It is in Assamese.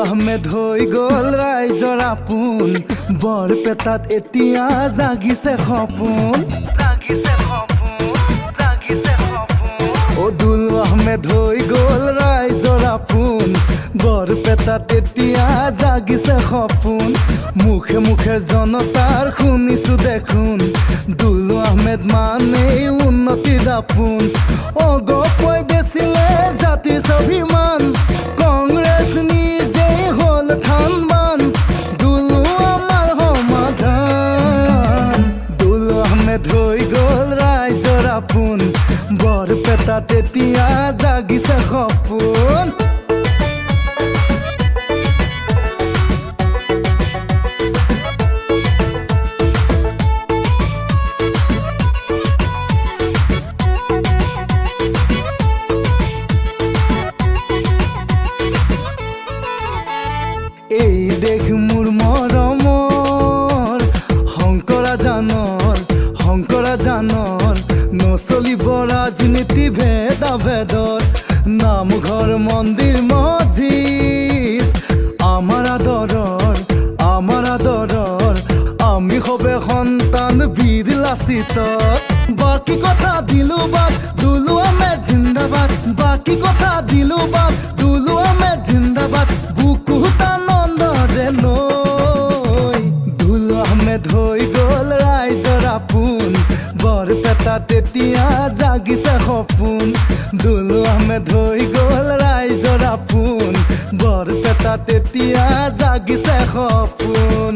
আহমেদ হৈ গ'ল ৰাইজৰ আপোন বৰপেটাত এতিয়া জাগিছে সপোন দুলু আহমেদ হৈ গ'ল ৰাইজৰ আপোন বৰপেটাত এতিয়া জাগিছে সপোন মুখে মুখে জনতাৰ শুনিছো দেখোন দুলু আহমেদ মানেই উন্নতিৰ দাপোন অগপই বেচিলে জাতিৰ স্বাভিমান কংগ্ৰেছ নিজেই হ'ল থানবান দুলু আমাৰ সমাধান দুলু আহমেদ হৈ গ'ল ৰাইজৰ আপোন বৰপেটাত এতিয়া জাগিছে সপোন এই দেশ মোৰ মৰমৰ শংকৰা জানৰ নচলিব ৰাজনীতি ভেদাভেদৰ নামঘৰ মন্দিৰ মছজিদ আমাৰ আদৰৰ আমি সবে সন্তান বীৰ লাচিত বাকী কথা দিলো বাদ দুলু আহমেদ জিন্দাবাদ বাকী কথা দিলো বাদ দুলু আহমেদ জিন্দাবাদ বুকুতানন্দৰে নৈ দুলু আহমেদ হৈ গ'ল ৰাইজৰ আপোন বৰপেটাত এতিয়া জাগিছে সপোন দুলু আহমেদ হৈ গ'ল ৰাইজৰ আপোন বৰপেটাত এতিয়া জাগিছে সপোন